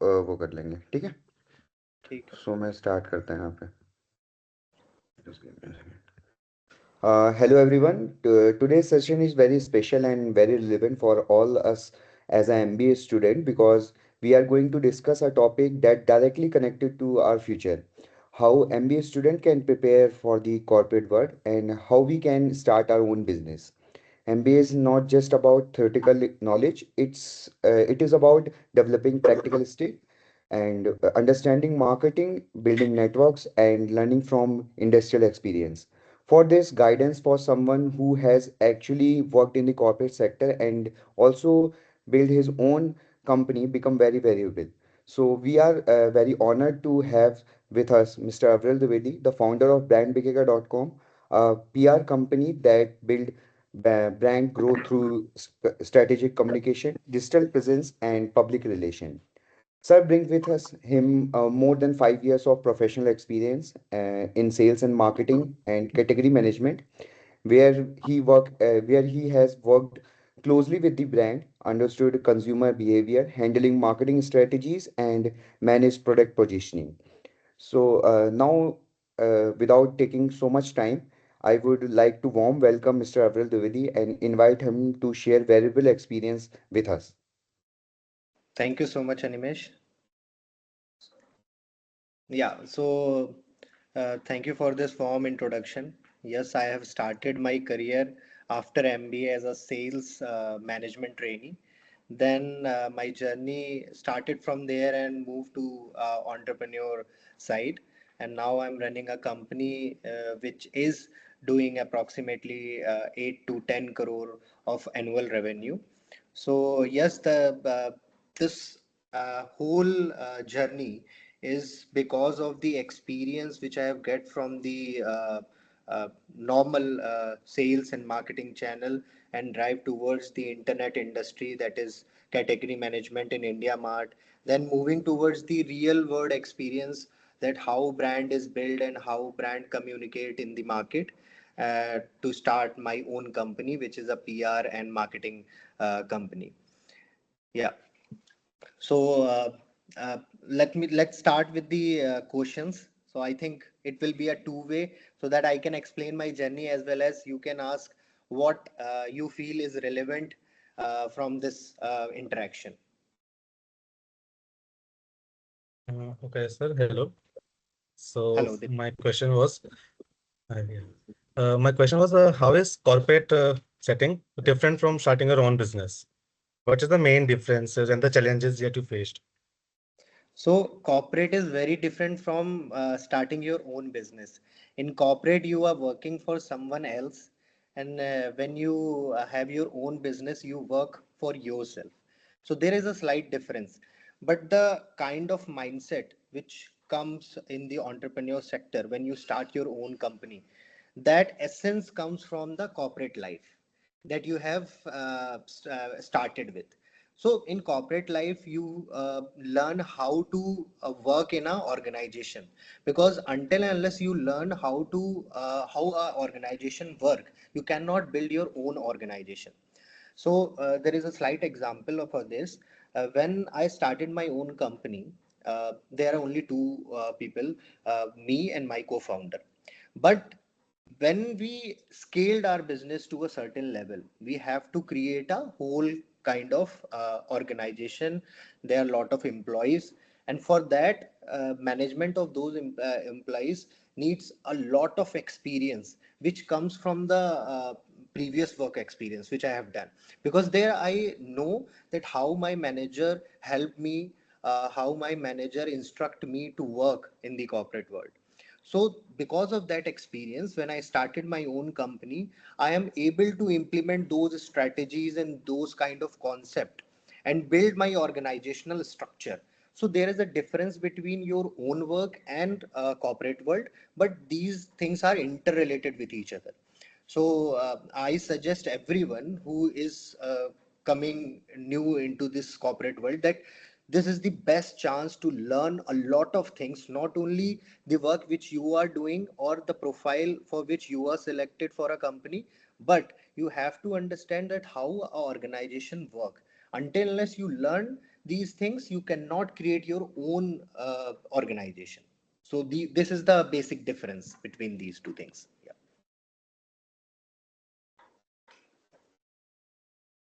वो कर लेंगे, ठीक है। ठीक है। सो मैं स्टार्ट करते हैं यहाँ पे। Hello everyone. Today's session is very special and very relevant for all us as an MBA student because we are going to discuss a topic that directly connected to our future. How MBA student can prepare for the corporate world and how we can start our own business. MBA is not just about theoretical knowledge, it is about developing practical skill and understanding marketing, building networks, and learning from industrial experience. For this guidance for someone who has actually worked in the corporate sector and also built his own company become very valuable. So we are very honored to have with us Mr. Avril Dwivedi, the founder of brandbigger.com, a PR company that build brand growth through strategic communication, digital presence, and public relation. Sir brings with us him more than 5 years of professional experience in sales and marketing and category management, where he has worked closely with the brand, understood consumer behavior, handling marketing strategies, and managed product positioning. So now, without taking so much time, I would like to warm welcome Mr. Avril Dwivedi and invite him to share valuable experience with us. Thank you so much, Animesh. Yeah, so thank you for this warm introduction. Yes, I have started my career after MBA as a sales management trainee. Then my journey started from there and moved to entrepreneur side. And now I'm running a company which is doing approximately 8 to 10 crore of annual revenue. So yes, the this whole journey is because of the experience which I have get from the normal sales and marketing channel and drive towards the internet industry, that is category management in India Mart. Then moving towards the real world experience, that how brand is built and how brand communicate in the market, to start my own company, which is a PR and marketing company. Yeah. So let's start with the questions. So I think it will be a two-way, so that I can explain my journey as well as you can ask what you feel is relevant from this interaction. Okay, sir. Hello. So Hello. yeah. My question was, how is corporate setting different from starting your own business? What is the main differences and the challenges that you faced? So corporate is very different from starting your own business. In corporate, you are working for someone else, and when you have your own business, you work for yourself. So there is a slight difference, but the kind of mindset which comes in the entrepreneur sector when you start your own company, that essence comes from the corporate life that you have started with. So in corporate life, you learn how to work in a organization, because until and unless you learn how a organization work, you cannot build your own organization. So there is a slight example of this. When I started my own company, there are only two people, me and my co-founder. But when we scaled our business to a certain level, we have to create a whole kind of organization. There are a lot of employees, and for that, management of those employees needs a lot of experience which comes from the previous work experience which I have done, because there I know that how my manager helped me, how my manager instruct me to work in the corporate world. So because of that experience, when I started my own company, I am able to implement those strategies and those kind of concept and build my organizational structure. So there is a difference between your own work and corporate world, but these things are interrelated with each other. So I suggest everyone who is coming new into this corporate world that this is the best chance to learn a lot of things, not only the work which you are doing or the profile for which you are selected for a company, but you have to understand that how a organization work. Until unless you learn, these things, you cannot create your own organization. So this is the basic difference between these two things. Yeah.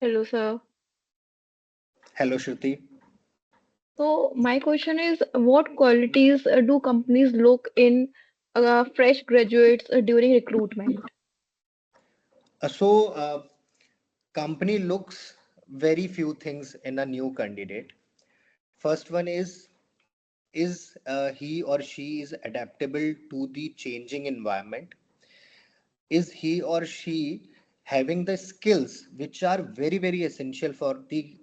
Hello, sir. Hello, Shruti. So my question is, what qualities do companies look in fresh graduates during recruitment? So company looks very few things in a new candidate. First one is he or she is adaptable to the changing environment? Is he or she having the skills which are very very essential for the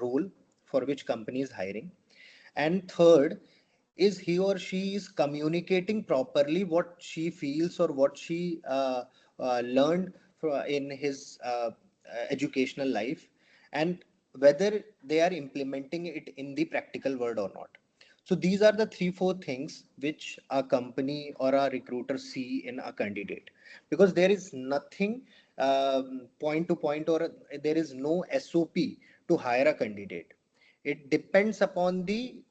role for which company is hiring? And third, is he or she is communicating properly what she feels or what she learned in his educational life, and whether they are implementing it in the practical world or not. So these are the three four things which a company or a recruiter see in a candidate, because there is nothing point to point, or there is no SOP to hire a candidate. It depends upon the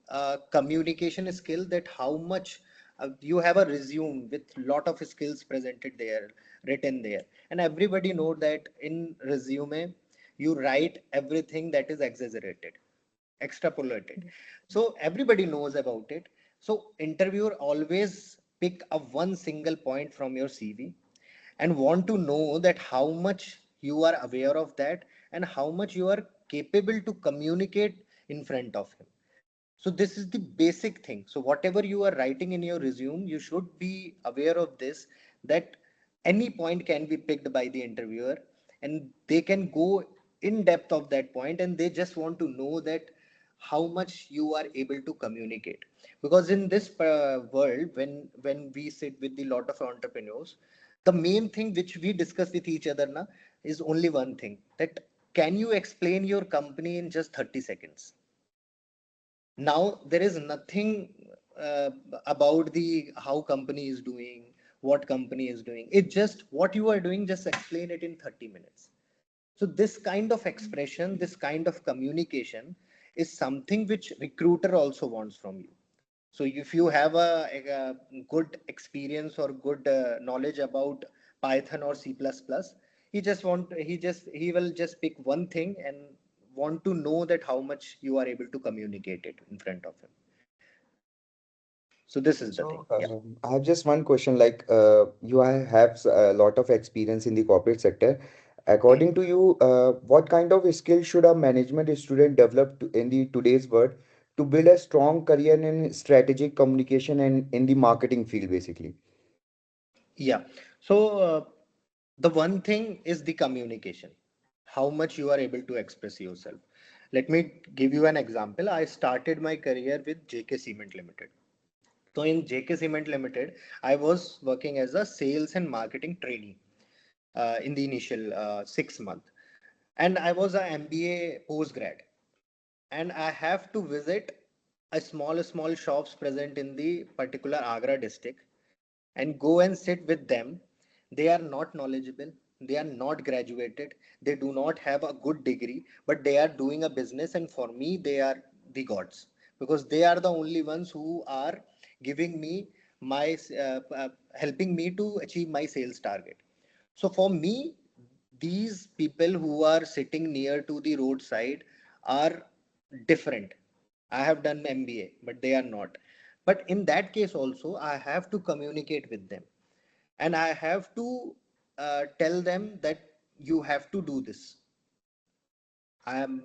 communication skill, that how much you have a resume with lot of skills presented there, written there, and everybody know that in resume you write everything that is exaggerated, extrapolated. So everybody knows about it. So interviewer always pick up one single point from your CV and want to know that how much you are aware of that and how much you are capable to communicate in front of him. So this is the basic thing. So whatever you are writing in your resume, you should be aware of this, that any point can be picked by the interviewer and they can go in depth of that point, and they just want to know that how much you are able to communicate. Because in this world, when we sit with the lot of entrepreneurs, the main thing which we discuss with each other na, is only one thing, that can you explain your company in just 30 seconds? Now there is nothing uh, about the how company is doing, what company is doing. It just what you are doing, just explain it in 30 minutes. So this kind of expression, this kind of communication is something which recruiter also wants from you. So if you have a good experience or good knowledge about Python or C++, he will just pick one thing and want to know that how much you are able to communicate it in front of him. So this is the thing. So, Yeah. I have just one question. Like, you have a lot of experience in the corporate sector. Hmm. According to you, what kind of skill should a management student develop in the today's world to build a strong career in strategic communication and in the marketing field, basically? Yeah. So the one thing is the communication, how much you are able to express yourself. Let me give you an example. I started my career with JK Cement Limited. So in JK Cement Limited, I was working as a sales and marketing trainee in the initial 6 month, and I was a MBA postgrad, and I have to visit a small shops present in the particular Agra district and go and sit with them. They are not knowledgeable, they are not graduated, they do not have a good degree, but they are doing a business, and for me, they are the gods, because they are the only ones who are giving me my helping me to achieve my sales target. So for me, these people who are sitting near to the roadside are different. I have done MBA, but they are not. But in that case also, I have to communicate with them, and I have to tell them that you have to do this. I am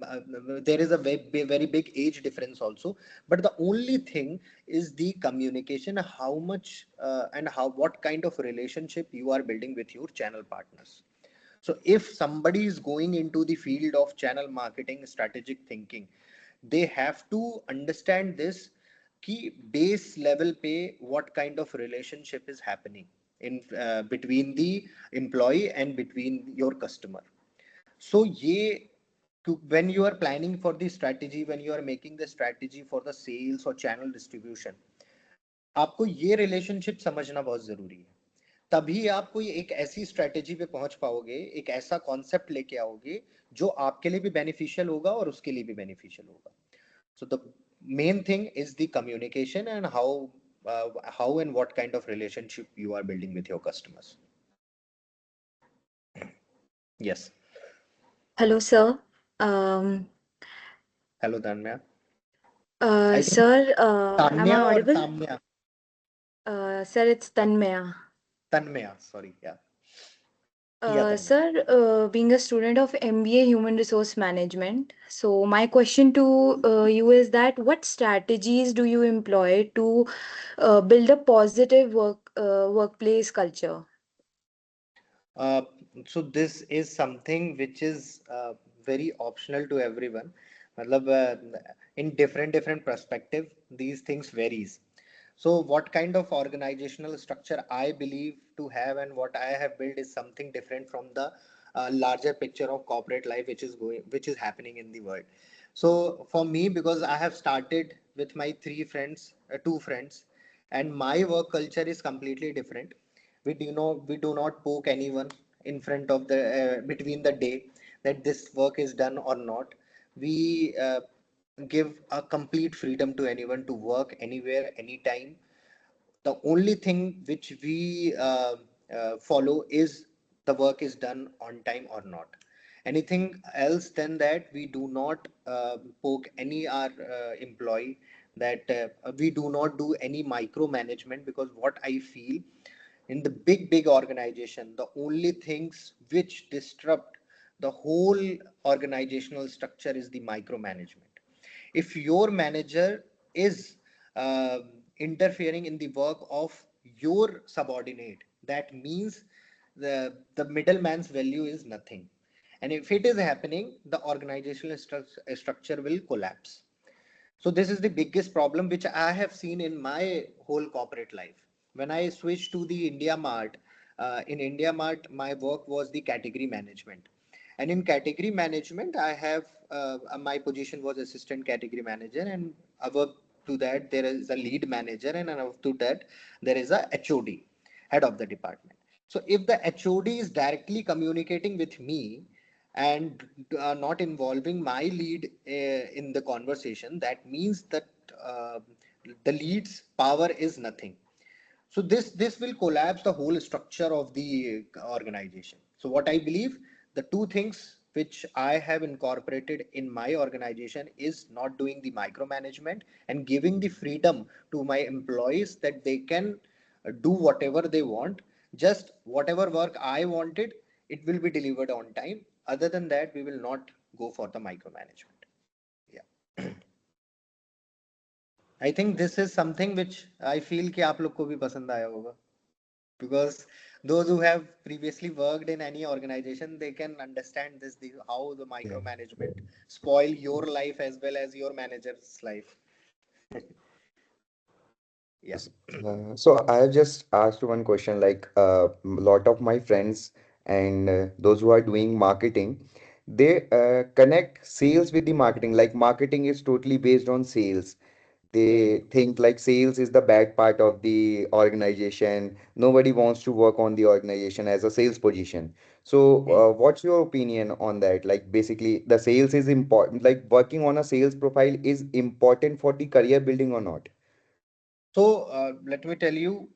there is a very big age difference also, but the only thing is the communication, how much and how what kind of relationship you are building with your channel partners. So if somebody is going into the field of channel marketing, strategic thinking, they have to understand this key base level pay, what kind of relationship is happening in between the employee and between your customer. So ye when you are planning for the strategy, when you are making the strategy for the sales or channel distribution, आपको ये relationship समझना बहुत जरूरी है. तभी आप कोई एक ऐसी स्ट्रेटेजी पे पहुंच पाओगे, एक ऐसा कॉन्सेप्ट लेके आओगे जो आपके लिए भी बेनिफिशियल होगा और उसके लिए भी बेनिफिशियल होगा. So the main thing is the communication and how and what kind of relationship you are building with your customers. Yes. Hello, sir. Um, Hello, Tanmaya. I think Sir, am I Tanya or audible? Tamya? Sir, it's Tanmaya. Tanmaya, sorry. Yeah. Yeah, Tanmaya. Sir, being a student of MBA Human Resource Management, so my question to you is that what strategies do you employ to build a positive workplace culture? Uh, so this is something which is very optional to everyone. मतलब, in different perspective, these things varies. So what kind of organizational structure I believe to have and what I have built is something different from the larger picture of corporate life which is happening in the world. So for me, because I have started with my two friends, and my work culture is completely different. We do not poke anyone in front of the between the day that this work is done or not. We give a complete freedom to anyone to work anywhere anytime. The only thing which we follow is the work is done on time or not. Anything else than that, we do not poke any our employee. That we do not do any micromanagement, because what I feel, in the big organization, the only things which disrupt the whole organizational structure is the micromanagement. If your manager is interfering in the work of your subordinate, that means the middleman's value is nothing. And if it is happening, the organizational structure will collapse. So this is the biggest problem which I have seen in my whole corporate life. When I switched to the India Mart, in India Mart, my work was the category management. And in category management, I have my position was assistant category manager, and above to that there is a lead manager, and above to that there is a HOD, head of the department. So if the HOD is directly communicating with me and not involving my lead in the conversation, that means that uh, the lead's power is nothing. So this will collapse the whole structure of the organization. So what I believe, the two things which I have incorporated in my organization is not doing the micromanagement and giving the freedom to my employees that they can do whatever they want. Just whatever work I wanted, it will be delivered on time. Other than that, we will not go for the micromanagement. Yeah. I think this is something which I feel कि आप लोग को भी पसंद आया होगा, because those who have previously worked in any organization, they can understand how the Yeah. micromanagement spoil your life as well as your manager's life. Yeah. So I have just asked one question, like a lot of my friends and those who are doing marketing, they connect sales with the marketing. Like marketing is totally based on sales. They think like sales is the bad part of the organization. Nobody wants to work on the organization as a sales position. So, Hmm. what's your opinion on that? Like, basically, the sales is important. Like, working on a sales profile is important for the career building or not? So let me tell you,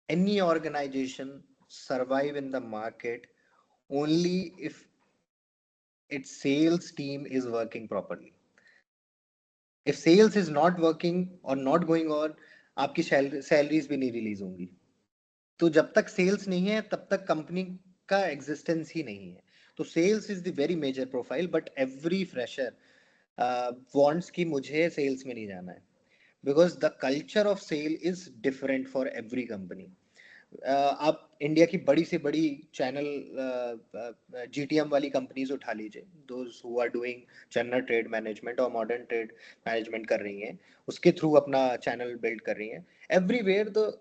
any organization survive in the market only if its sales team is working properly. If sales is not working or not going on, आपकी salaries भी नहीं release होंगी. तो जब तक sales नहीं है तब तक कंपनी का एग्जिस्टेंस ही नहीं है. तो sales is the very major profile, but every fresher wants कि मुझे सेल्स में नहीं जाना है, because the culture of sale is different for every company. आप इंडिया की बड़ी से बड़ी चैनल जीटीएम वाली कंपनीज उठा लीजिए, those who are doing general trade management और मॉडर्न ट्रेड मैनेजमेंट कर रही हैं, उसके थ्रू अपना चैनल बिल्ड कर रही हैं. Everywhere the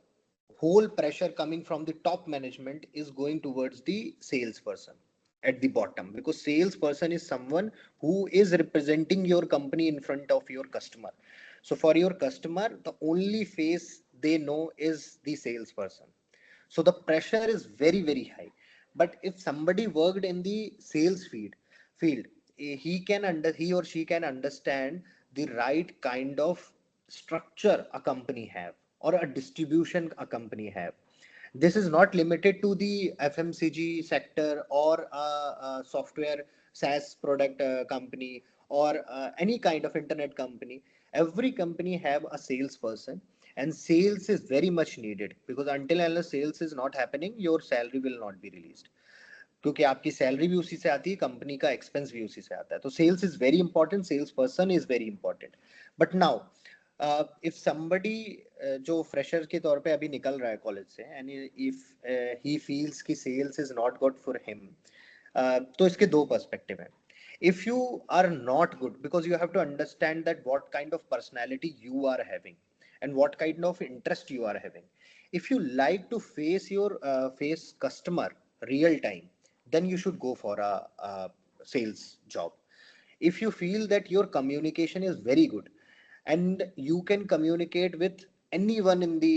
whole pressure coming from the top management is going towards the salesperson at the bottom, because salesperson is someone who is representing your company in front of your customer. So for your customer, the only face they know is the salesperson. So the pressure is very high. But if somebody worked in the sales field, he or she can understand the right kind of structure a company have or a distribution a company have. This is not limited to the FMCG sector or a software SaaS product company or any kind of internet company. Every company have a salesperson, and sales is very much needed, because until unless sales is not happening, your salary will not be released. क्योंकि आपकी salary भी उसी से आती है, company का expense भी उसी से आता है. तो sales is very important, sales person is very important. But now if somebody जो फ्रेशर के तौर पे अभी निकल रहा है कॉलेज से, एंड इफ ही फील्स कि sales is not good for him, तो इसके दो पर्सपेक्टिव है. If you are not good, because you have to understand that what kind of personality you are having and what kind of interest you are having. If you like to face customer real time, then you should go for a sales job. If you feel that your communication is very good and you can communicate with anyone in the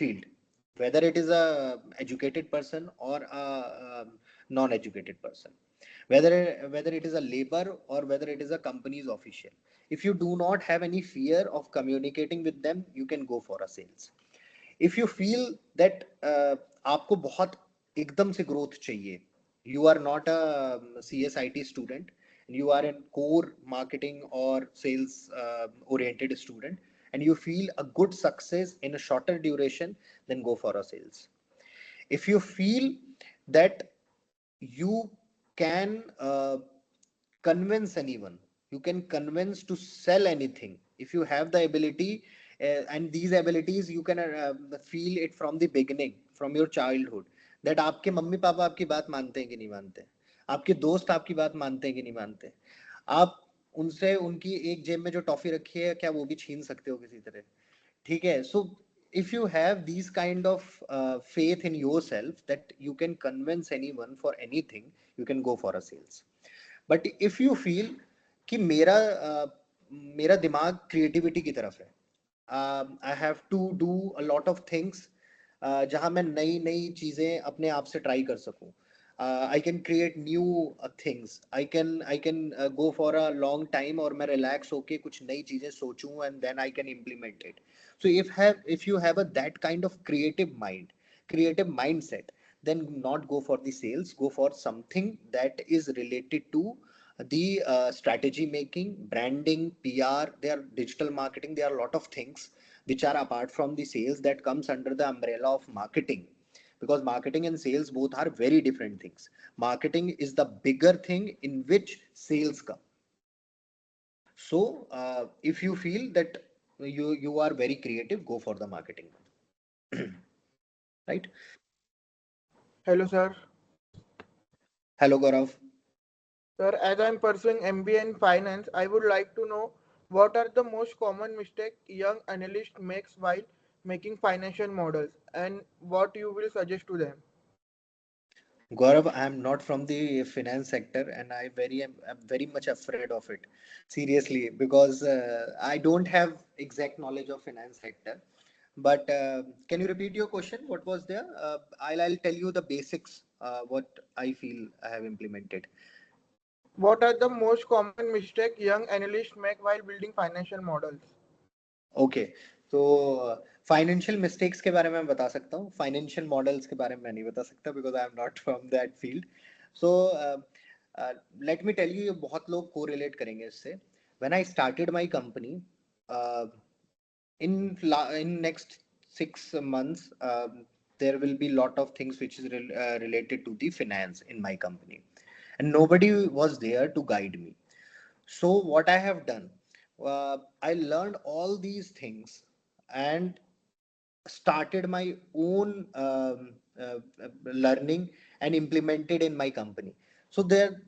field, whether it is a educated person or a non-educated person, whether it is a labor or whether it is a company's official, if you do not have any fear of communicating with them, you can go for a sales. If you feel that आपको बहुत एकदम से growth चाहिए, you are not a CSIT student, you are in core marketing or sales oriented student, and you feel a good success in a shorter duration, then go for a sales. If you feel that you can convince anyone, you can convince to sell anything, if you have the ability, and these abilities you can feel it from the beginning, from your childhood, that आपके mummy papa आपकी बात मानते हैं कि नहीं मानते, आपके दोस्त आपकी बात मानते हैं कि नहीं मानते, आप उनसे उनकी एक जेब में जो टॉफी रखी है क्या वो भी छीन सकते हो किसी तरह. ठीक है. So if you have these kind of faith in yourself that you can convince anyone for anything, you can go for a sales. But if you feel कि मेरा दिमाग क्रिएटिविटी की तरफ है, I have to do a lot of things जहां मैं नई नई चीजें अपने आप से ट्राई कर सकूं, I can create new things, I can go for a long time, और मैं रिलैक्स होके कुछ नई चीजें सोचूं and then I can implement it. So if you have that kind of creative mindset, then not go for the sales, go for something that is related to the strategy making, branding, PR. There are digital marketing, there are a lot of things which are apart from the sales that comes under the umbrella of marketing, because marketing and sales both are very different things. Marketing is the bigger thing in which sales come. So if you feel that you are very creative, go for the marketing. Right? Hello, sir. Hello, Gaurav. Sir, as I'm pursuing MBA in finance, I would like to know what are the most common mistakes young analyst makes while making financial models, and what you will suggest to them. Gaurav, I am not from the finance sector, and I'm very much afraid of it. Seriously, because I don't have exact knowledge of finance sector. But can you repeat your question? What was there? I'll tell you the basics. What I feel I have implemented. What are the most common mistakes young analysts make while building financial models? Okay. तो financial mistakes के बारे में मैं बता सकता हूँ, financial models के बारे में मैं नहीं बता सकता, because I am not from that field. So let me tell you, ये बहुत लोग को रिलेट करेंगे इससे. When I started my company in next 6 months, there will be lot of things which is related to the finance in my company, and nobody was there to guide me. So what I have done, I learned all these things and started my own learning and implemented in my company. So there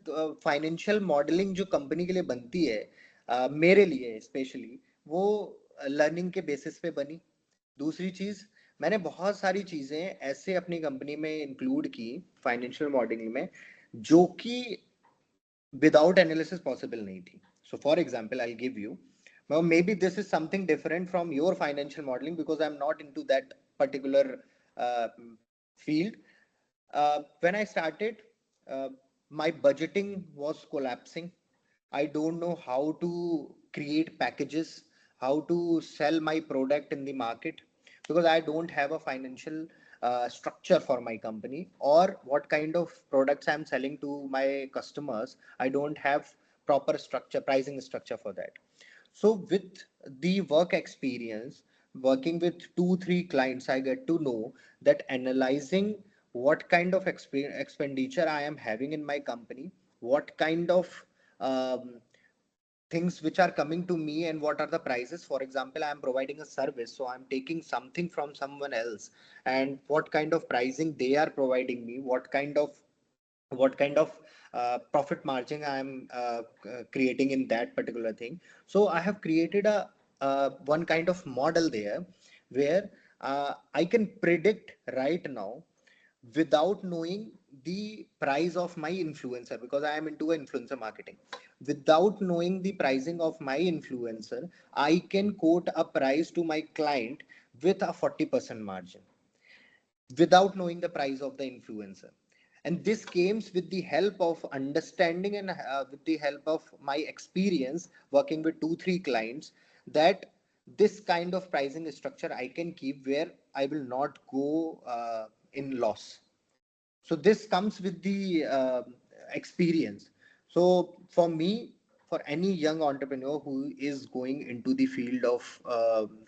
financial modeling जो company के लिए बनती है, मेरे लिए especially वो learning के basis पे बनी. दूसरी चीज, मैंने बहुत सारी चीजें ऐसे अपनी कंपनी में इंक्लूड की फाइनेंशियल मॉडलिंग में जो कि without analysis possible nahi thi. So for example, I'll give you, well, maybe this is something different from your financial modeling because I'm not into that particular field. When I started, my budgeting was collapsing. I don't know how to create packages, how to sell my product in the market, because I don't have a financial structure for my company, or what kind of products I'm selling to my customers. I don't have proper structure, pricing structure for that. So with the work experience, working with 2, 3 clients, I get to know that analyzing what kind of expenditure I am having in my company, what kind of um, things which are coming to me, and what are the prices. For example, I am providing a service, so I'm taking something from someone else, and what kind of pricing they are providing me, what kind of profit margin I am creating in that particular thing. So I have created a one kind of model there, where I can predict right now without knowing the price of my influencer, because I am into influencer marketing. Without knowing the pricing of my influencer, I can quote a price to my client with a 40% margin, without knowing the price of the influencer. And this comes with the help of understanding, and with the help of my experience working with 2, 3 clients, that this kind of pricing structure I can keep, where I will not go in loss. So this comes with the experience. So for me, for any young entrepreneur who is going into the field of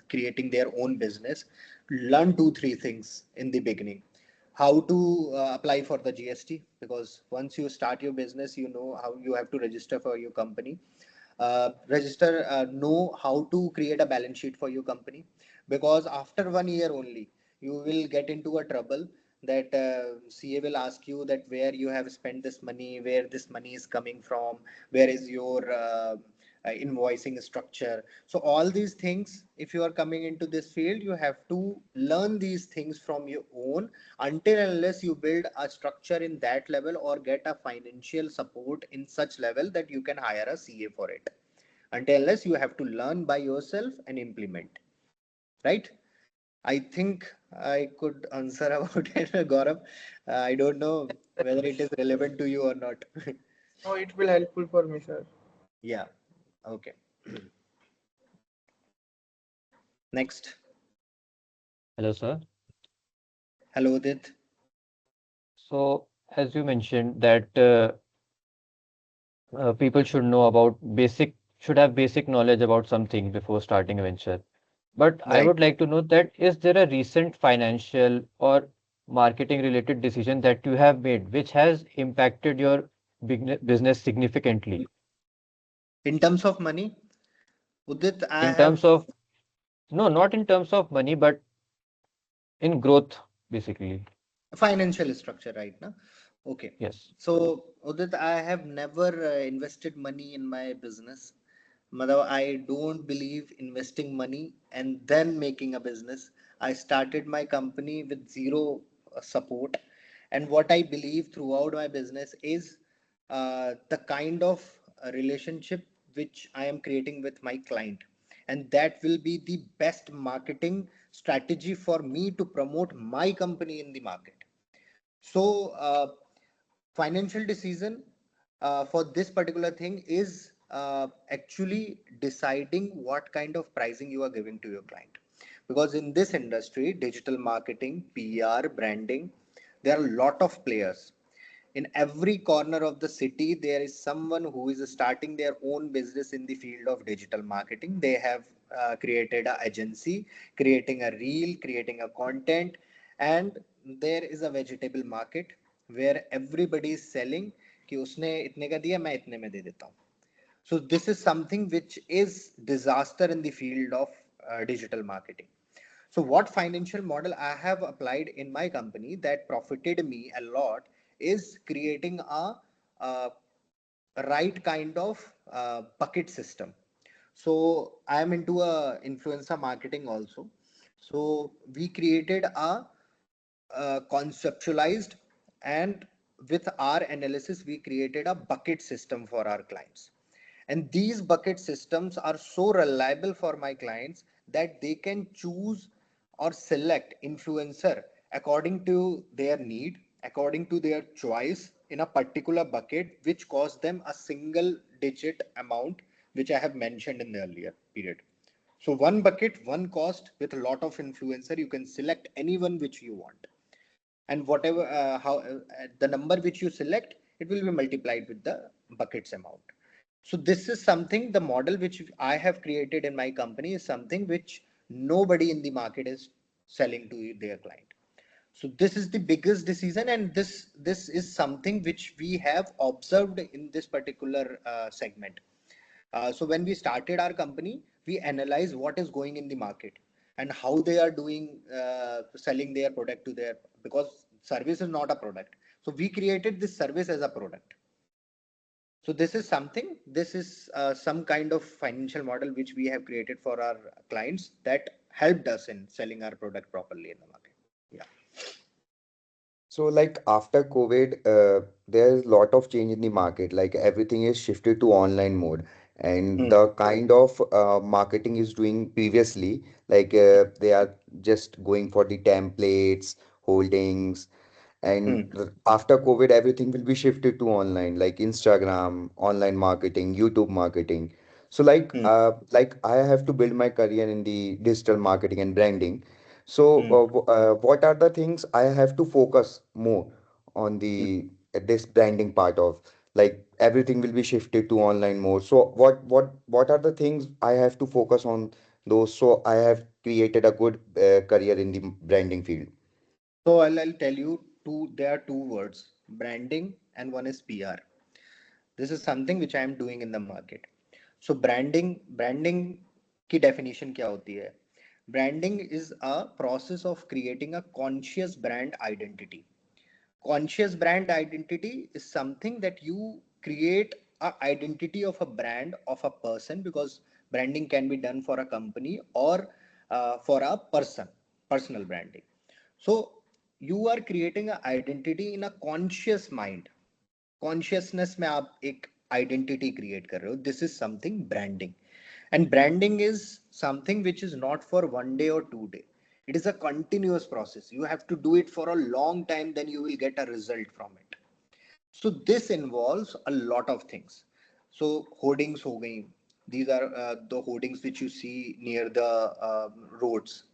creating their own business, learn 2, 3 things in the beginning. How to apply for the GST, because once you start your business, you know how you have to register for your company. Know how to create a balance sheet for your company, because after 1 year only you will get into a trouble, that CA will ask you that where you have spent this money, where this money is coming from, where is your invoicing structure. So all these things, if you are coming into this field, you have to learn these things from your own, until unless you build a structure in that level, or get a financial support in such level that you can hire a CA for it. Until unless you have to learn by yourself and implement, right? I think I could answer about it, Gaurav. I don't know whether it is relevant to you or not. No, it will helpful for me, sir. Yeah. Okay. Next. Hello, sir. Hello, Udit. So, as you mentioned that people should know about should have basic knowledge about something before starting a venture. But I Right. would like to know that is there a recent financial or marketing related decision that you have made which has impacted your business significantly In terms of money, Udit, I in have terms of, no, not in terms of money, but in growth, basically. financial structure right now. Okay. Yes. So, Udit, I have never invested money in my business. Madhav, I don't believe investing money and then making a business. I started my company with zero support. And what I believe throughout my business is the kind of relationship which I am creating with my client. And that will be the best marketing strategy for me to promote my company in the market. So, financial decision for this particular thing is actually deciding what kind of pricing you are giving to your client. Because in this industry, digital marketing, PR, branding, there are a lot of players. In every corner of the city, there is someone who is starting their own business in the field of digital marketing. They have created an agency, creating a reel, creating a content, and there is a vegetable market where everybody is selling कि उसने इतने का दिया मैं इतने में दे देता हूँ. So this is something which is disaster in the field of digital marketing. So what financial model I have applied in my company that profited me a lot is creating a right kind of bucket system. So I am into a influencer marketing also. So we created a conceptualized, and with our analysis we created a bucket system for our clients. And these bucket systems are so reliable for my clients that they can choose or select influencer according to their need, according to their choice, in a particular bucket which costs them a single digit amount which I have mentioned in the earlier period. So one bucket, one cost with a lot of influencer. You can select anyone which you want, and whatever how the number which you select, it will be multiplied with the buckets amount. So this is something, the model which I have created in my company is something which nobody in the market is selling to their client. So this is the biggest decision, and this is something which we have observed in this particular segment. So when we started our company, we analyze what is going in the market and how they are doing selling their product to their, because service is not a product. So we created this service as a product. So this is something, this is some kind of financial model which we have created for our clients that helped us in selling our product properly in the market. Yeah. So, like after COVID, there's a lot of change in the market. Like everything is shifted to online mode, and Hmm. the kind of marketing is doing previously, like they are just going for the templates, holdings, and Hmm. after COVID, everything will be shifted to online, like Instagram, online marketing, YouTube marketing. So, Hmm. like I have to build my career in the digital marketing and branding. So, Hmm. what are the things I have to focus more on Hmm. the this branding part of, like everything will be shifted to online mode. So, what are the things I have to focus on those? So, I have created a good career in the branding field. So I'll tell you two, there are two words, branding and one is PR. This is something which I am doing in the market. So branding की definition क्या होती है? Branding is a process of creating a conscious brand identity. Conscious brand identity is something that you create a identity of a brand of a person, because branding can be done for a company or for a person, personal branding. So you are creating an identity in a conscious mind. Consciousness में आप एक identity create कर रहे हो. This is something branding. And branding is something which is not for 1 day or 2 day. It is a continuous process. You have to do it for a long time, then you will get a result from it. So this involves a lot of things. So hoardings ho gayi. These are the hoardings which you see near the roads.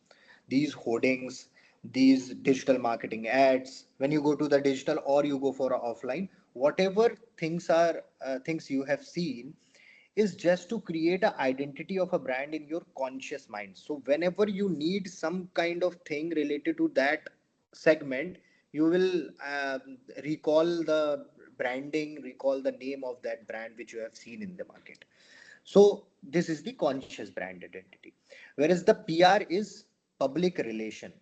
These hoardings, these digital marketing ads, when you go to the digital or you go for a offline, whatever things are things you have seen is just to create an identity of a brand in your conscious mind. So whenever you need some kind of thing related to that segment, you will recall the branding, recall the name of that brand which you have seen in the market. So this is the conscious brand identity. Whereas the PR is public relation.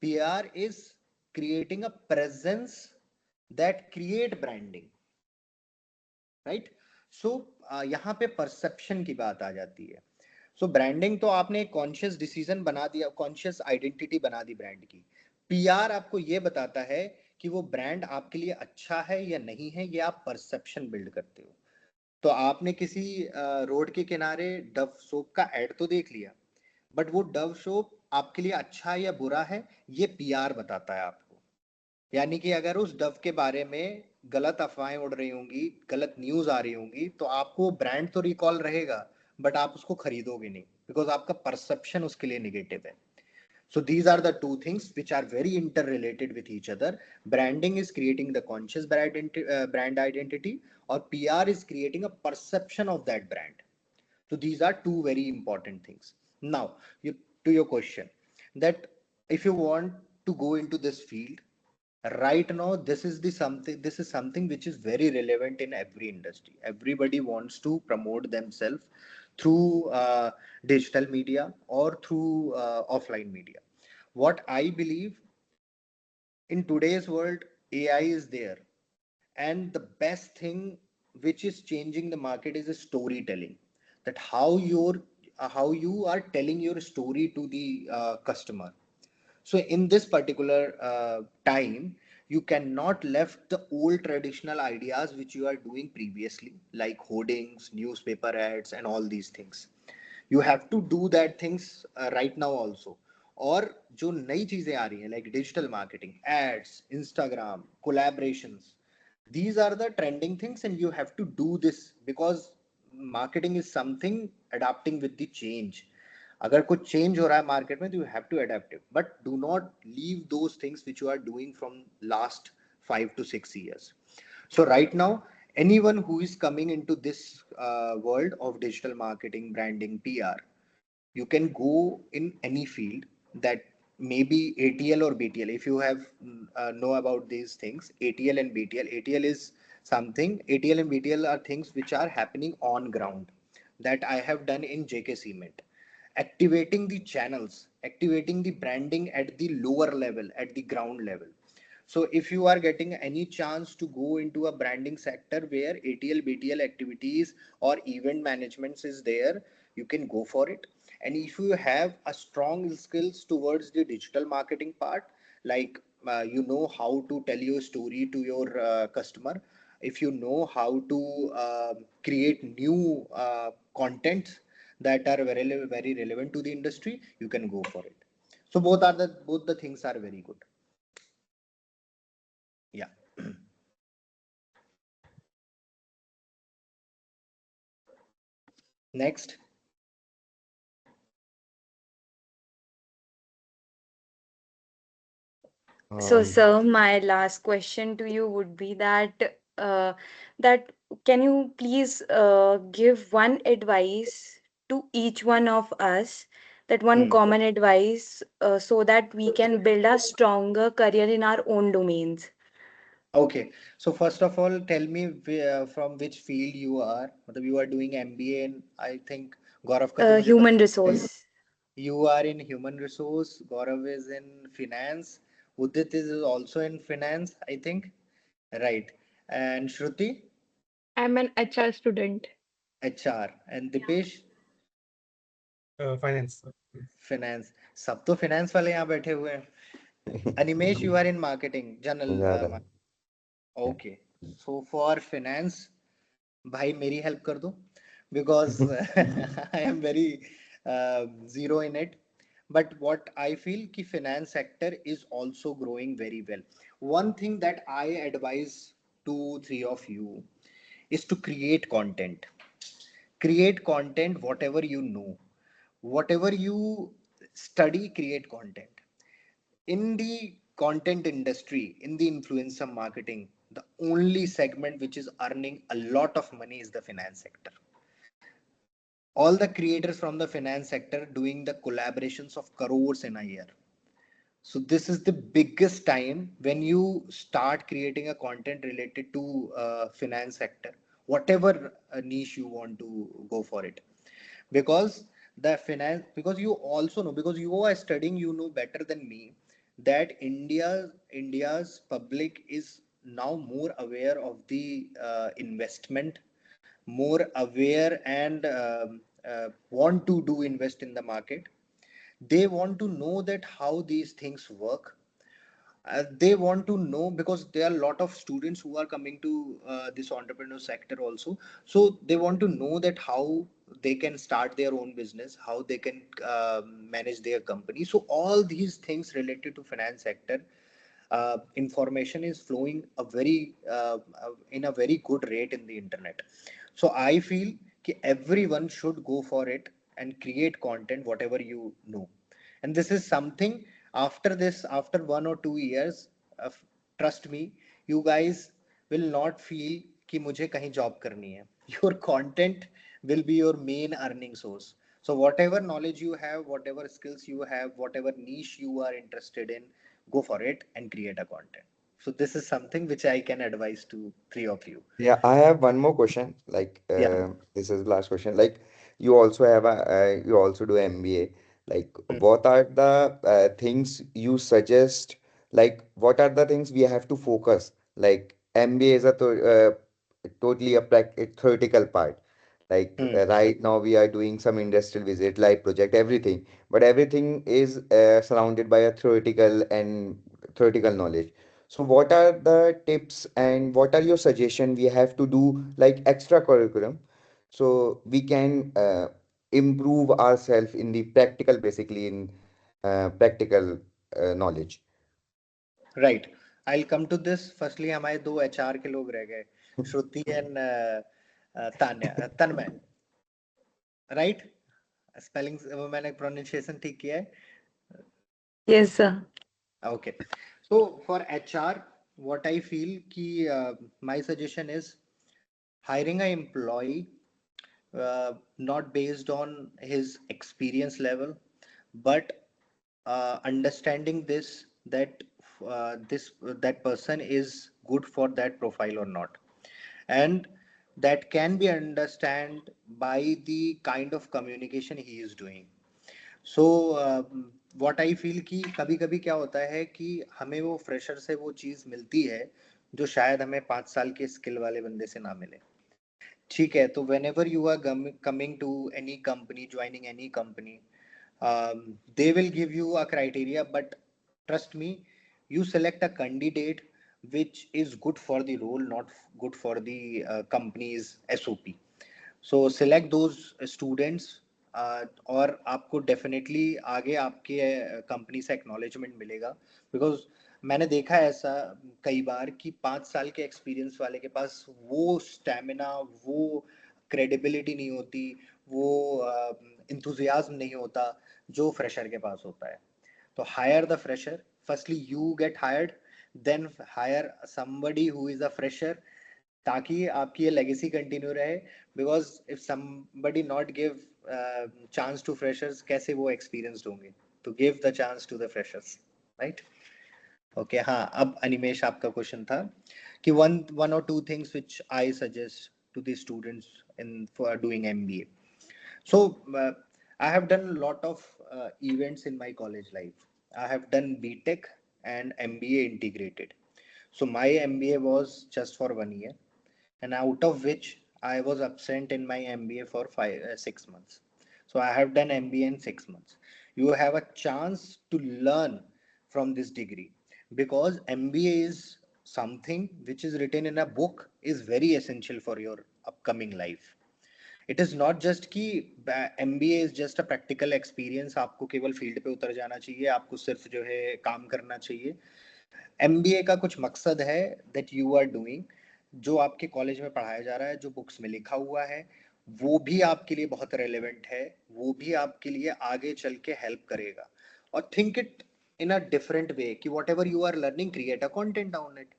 PR is creating a presence that create branding, right. So यहाँ पे perception की बात आ जाती है. सो branding तो आपने conscious decision बना दिया, कॉन्शियस आइडेंटिटी बना दी ब्रांड की. पीआर आपको ये बताता है कि वो ब्रांड आपके लिए अच्छा है या नहीं है, ये आप परसेप्शन बिल्ड करते हो. तो आपने किसी रोड के किनारे डव सोप का एड तो देख लिया, बट वो डव सोप आपके लिए अच्छा या बुरा है, ये पीआर बताता है आपको. यानी कि अगर उस डव के बारे में गलत अफवाहें उड़ रही होंगी, गलत न्यूज आ रही होंगी, तो आपको ब्रांड तो रिकॉल रहेगा, बट आप उसको खरीदोगे नहीं, बिकॉज आपका परसेप्शन उसके लिए निगेटिव है. So these are the two things which are very interrelated with each other. Branding is creating the conscious brand identity, or PR is creating a perception of that brand. So these are two very important things. Now, to your question, that if you want to go into this field, right now this is something which is very relevant in every industry. Everybody wants to promote themselves through digital media or through offline media. What I believe, in today's world, AI is there, and the best thing which is changing the market is storytelling. That how you are telling your story to the customer. So in this particular time, you cannot left the old traditional ideas which you are doing previously, like hoardings, newspaper ads, and all these things. You have to do that things right now also. और जो नई चीजें आ रही हैं, like digital marketing, ads, Instagram, collaborations, these are the trending things, and you have to do this, because marketing is something adapting with the change. अगर कुछ change हो रहा है market में, तो you have to adapt it, but do not leave those things which you are doing from last 5 to 6 years. So right now, anyone who is coming into this world of digital marketing, branding, PR, you can go in any field, that maybe ATL or BTL. If you have know about these things, ATL and BTL. ATL is something. ATL and BTL are things which are happening on ground, that I have done in JK Cement. Activating the channels, activating the branding at the lower level, at the ground level. So if you are getting any chance to go into a branding sector where ATL, BTL activities or event management is there, you can go for it. And if you have a strong skills towards the digital marketing part, like you know how to tell your story to your customer, if you know how to create new contents that are very relevant to the industry, you can go for it. So both the things are very good. Yeah. Next. So, Um, sir, my last question to you would be that can you please give one advice to each one of us, that one Hmm. common advice, so that we can build a stronger career in our own domains? Okay. So first of all, tell me from which field you are. मतलब you are doing MBA in, I think Gaurav का तो मुझे Human पता है. resource. You are in human resource. Gaurav is in finance. Udit is also in finance, I think. Right. And Shruti, I'm an HR student. HR. And Dipesh, Finance. finance. सब तो finance वाले यहाँ बैठे हुए हैं. Animesh, you are in marketing, general. yeah, right. Yeah. Okay. So for finance, भाई मेरी help कर दो, because I am very zero in it. But what I feel कि finance sector is also growing very well. One thing that I advise to three of you is to create content. Create content, whatever you know, whatever you study, create content. In the content industry, in the influencer marketing, the only segment which is earning a lot of money is the finance sector. All the creators from the finance sector doing the collaborations of crores in a year. So this is the biggest time when you start creating a content related to finance sector, whatever niche you want to go for it. Because the finance, because you also know, because you are studying, you know better than me, that India's public is now more aware of the investment, more aware, and want to do invest in the market. They want to know that how these things work. They want to know, because there are a lot of students who are coming to this entrepreneur sector also. So they want to know that how they can start their own business, how they can manage their company. So all these things related to finance sector, information is flowing in a very good rate in the internet. So I feel कि everyone should go for it and create content whatever you know. And this is something, after this, after 1 or 2 years, of trust me, you guys will not feel कि मुझे कहीं job करनी है. Your content will be your main earning source. So whatever knowledge you have, whatever skills you have, whatever niche you are interested in, go for it and create a content. So this is something which I can advise to three of you. Yeah, I have one more question. Like, Yeah. this is the last question. Like, you also have you also do MBA. Like, Mm. what are the things you suggest? Like, what are the things we have to focus? Like, MBA is a totally a theoretical part. Like, Mm. right now we are doing some industrial visit, live project, everything. But everything is surrounded by a theoretical knowledge. So what are the tips and what are your suggestion we have to do like extra curriculum so we can improve ourselves in the practical, basically in practical knowledge. Right, I will come to this. Firstly हमारे दो HR के लोग रह गए, Shruti and Tanmay, right? Spelling मैंने pronunciation ठीक किया है? Yes, sir. Okay. So for HR, what I feel ki my suggestion is hiring an employee not based on his experience level, but understanding this that that person is good for that profile or not, and that can be understand by the kind of communication he is doing. So what I feel कि कभी कभी क्या होता है कि हमें वो fresher से वो चीज मिलती है जो शायद हमें 5 साल के स्किल वाले बंदे से ना मिले। ठीक है, तो whenever you are coming to any company, joining any company, they will give you a criteria, but trust me, you select a candidate which is good for the role, not good for the company's SOP. So select those students, और आपको definitely आगे आपके company से acknowledgement मिलेगा, because मैंने देखा है ऐसा कई बार कि 5 साल के एक्सपीरियंस वाले के पास वो स्टैमिना, वो क्रेडिबिलिटी नहीं होती, वो इंथुजियाज्म नहीं होता जो फ्रेशर के पास होता है। तो hire the fresher, firstly you get hired, then hire somebody who is a fresher, ताकि आपकी ये लेगेसी कंटिन्यू रहे। Because if somebody not give chance to freshers, कैसे वो एक्सपीरियंस्ड होंगे? तो give the chance to the freshers, right? Okay, हाँ, अब अनिमेश आपका क्वेश्चन था कि वन और two things which I suggest to the students in for doing MBA. So I have done a lot of events in my college life. I have done BTech and MBA integrated. So my MBA was just for 1 year, and out of which I was absent in my MBA for 6 months. So I have done MBA in 6 months. You have a chance to learn from this degree, because MBA is something which is written in a book, is very essential for your upcoming life. It is not just कि MBA is just a practical experience, आपको केवल field पे उतर जाना चाहिए, आपको सिर्फ जो है काम करना चाहिए। एमबीए का कुछ मकसद है दैट यू आर डूइंग, जो आपके कॉलेज में पढ़ाया जा रहा है, जो बुक्स में लिखा हुआ है, वो भी आपके लिए बहुत रेलेवेंट है, वो भी आपके लिए आगे चल के हेल्प करेगा। और think it in a different way कि whatever you are learning, create a content on it.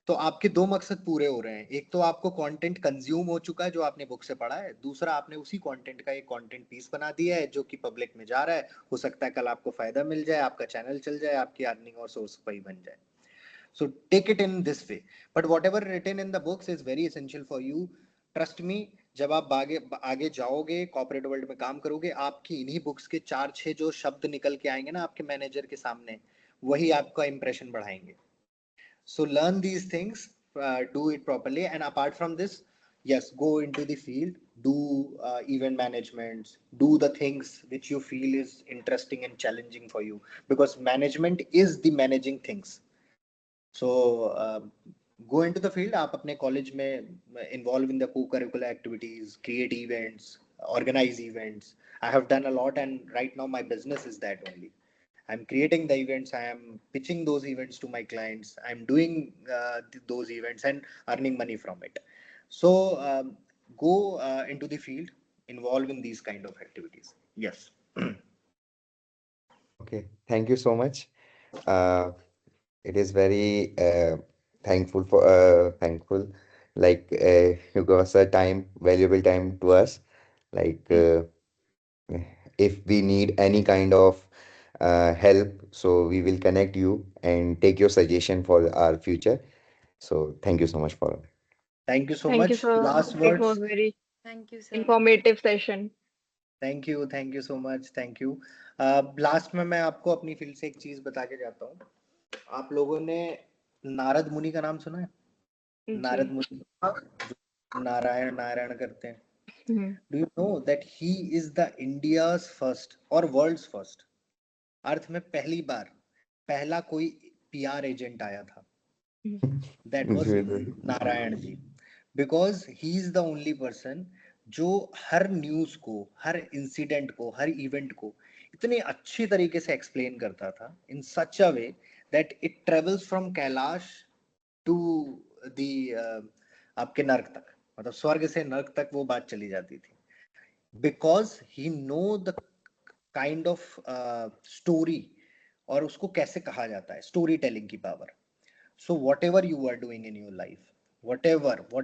तो आपके दो मकसद पूरे हो रहे हैं। एक तो आपको कंटेंट कंज्यूम हो चुका है जो आपने बुक से पढ़ा है, दूसरा आपने उसी कंटेंट का एक कंटेंट पीस बना दिया है जो कि पब्लिक में जा रहा है। हो सकता है कल आपको फायदा मिल जाए, आपका चैनल चल जाए, आपकी अर्निंग और सोर्स वही बन जाए। So take it in this way, but whatever written in the books is very essential for you. Trust me, जब आप आगे आगे जाओगे, कॉर्पोरेट वर्ल्ड में काम करोगे, आपकी इन्हीं बुक्स के 4-6 जो शब्द निकल के आएंगे ना आपके मैनेजर के सामने, वही आपका इंप्रेशन बढ़ाएंगे। So learn these things, do it properly, and apart from this, yes, go into the field, do event management, do the things which you feel is interesting and challenging for you, because management is the managing things. So go into the field, आप अपने college में involve in the co-curricular activities, create events, organize events. I have done a lot, and right now my business is that only. I'm creating the events, I am pitching those events to my clients, I'm doing those events and earning money from it. So go into the field, involve in these kind of activities. Yes. Okay, thank you so much. Uh, it is very thankful, like you gave us a time, valuable time to us. Like if we need any kind of help, so we will connect you and take your suggestion for our future. So thank you so much for. Thank you so Thank you, much. sir. Last It was words. very Thank you, sir. informative session. Thank you so much, thank you. Last में मैं आपको अपनी field से एक चीज बता के जाता हूँ। आप लोगों ने नारद मुनि का नाम सुना है? नारद जी। मुनि नारायण नारायण करते हैं। हम्म, Do you know that he is the India's first or world's first? अर्थ में पहली बार पहला कोई पीआर एजेंट आया था। That was Narayan ji, because he is the only person जो हर न्यूज को, हर इंसिडेंट को, हर इवेंट को इतने अच्छी तरीके से एक्सप्लेन करता था, in such a way that it travels from Kailash to the आपके नर्क तक, मतलब स्वर्ग से नर्क तक वो बात चली जाती थी, because he know the kind of story, और उसको कैसे कहा जाता है, स्टोरी टेलिंग की power. So whatever you are doing in your life, what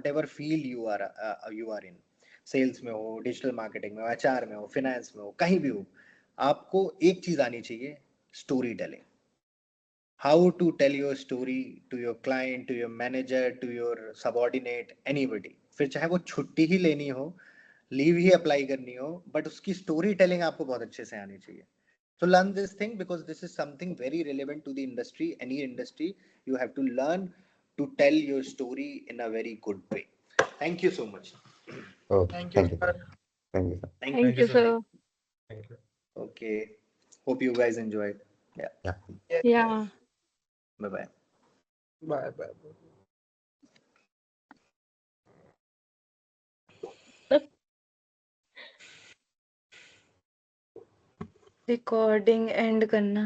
ever field you are in, sales में हो, डिजिटल मार्केटिंग में हो, HR में हो, फिनेंस में हो, कहीं भी हो, आपको एक चीज आनी चाहिए, story telling. How to tell your story to your client, to your manager, to your subordinate, anybody. फिर चाहे वो छुट्टी ही लेनी हो, लीव ही अप्लाई करनी हो, बट उसकी स्टोरी टेलिंग आपको बहुत अच्छे से आनी चाहिए. So learn this thing, because this is something very relevant to the industry. Any industry, you have to learn to tell your story in a very good way. Thank you so much. Okay, Thank you, thank you, sir. sir. Thank you, sir. Thank Thank Thank you, you, sir. sir. Thank you. Okay. Hope you guys enjoyed. Yeah. Yeah. Yes, Yeah. yes. Bye bye. Bye bye. Recording end करना.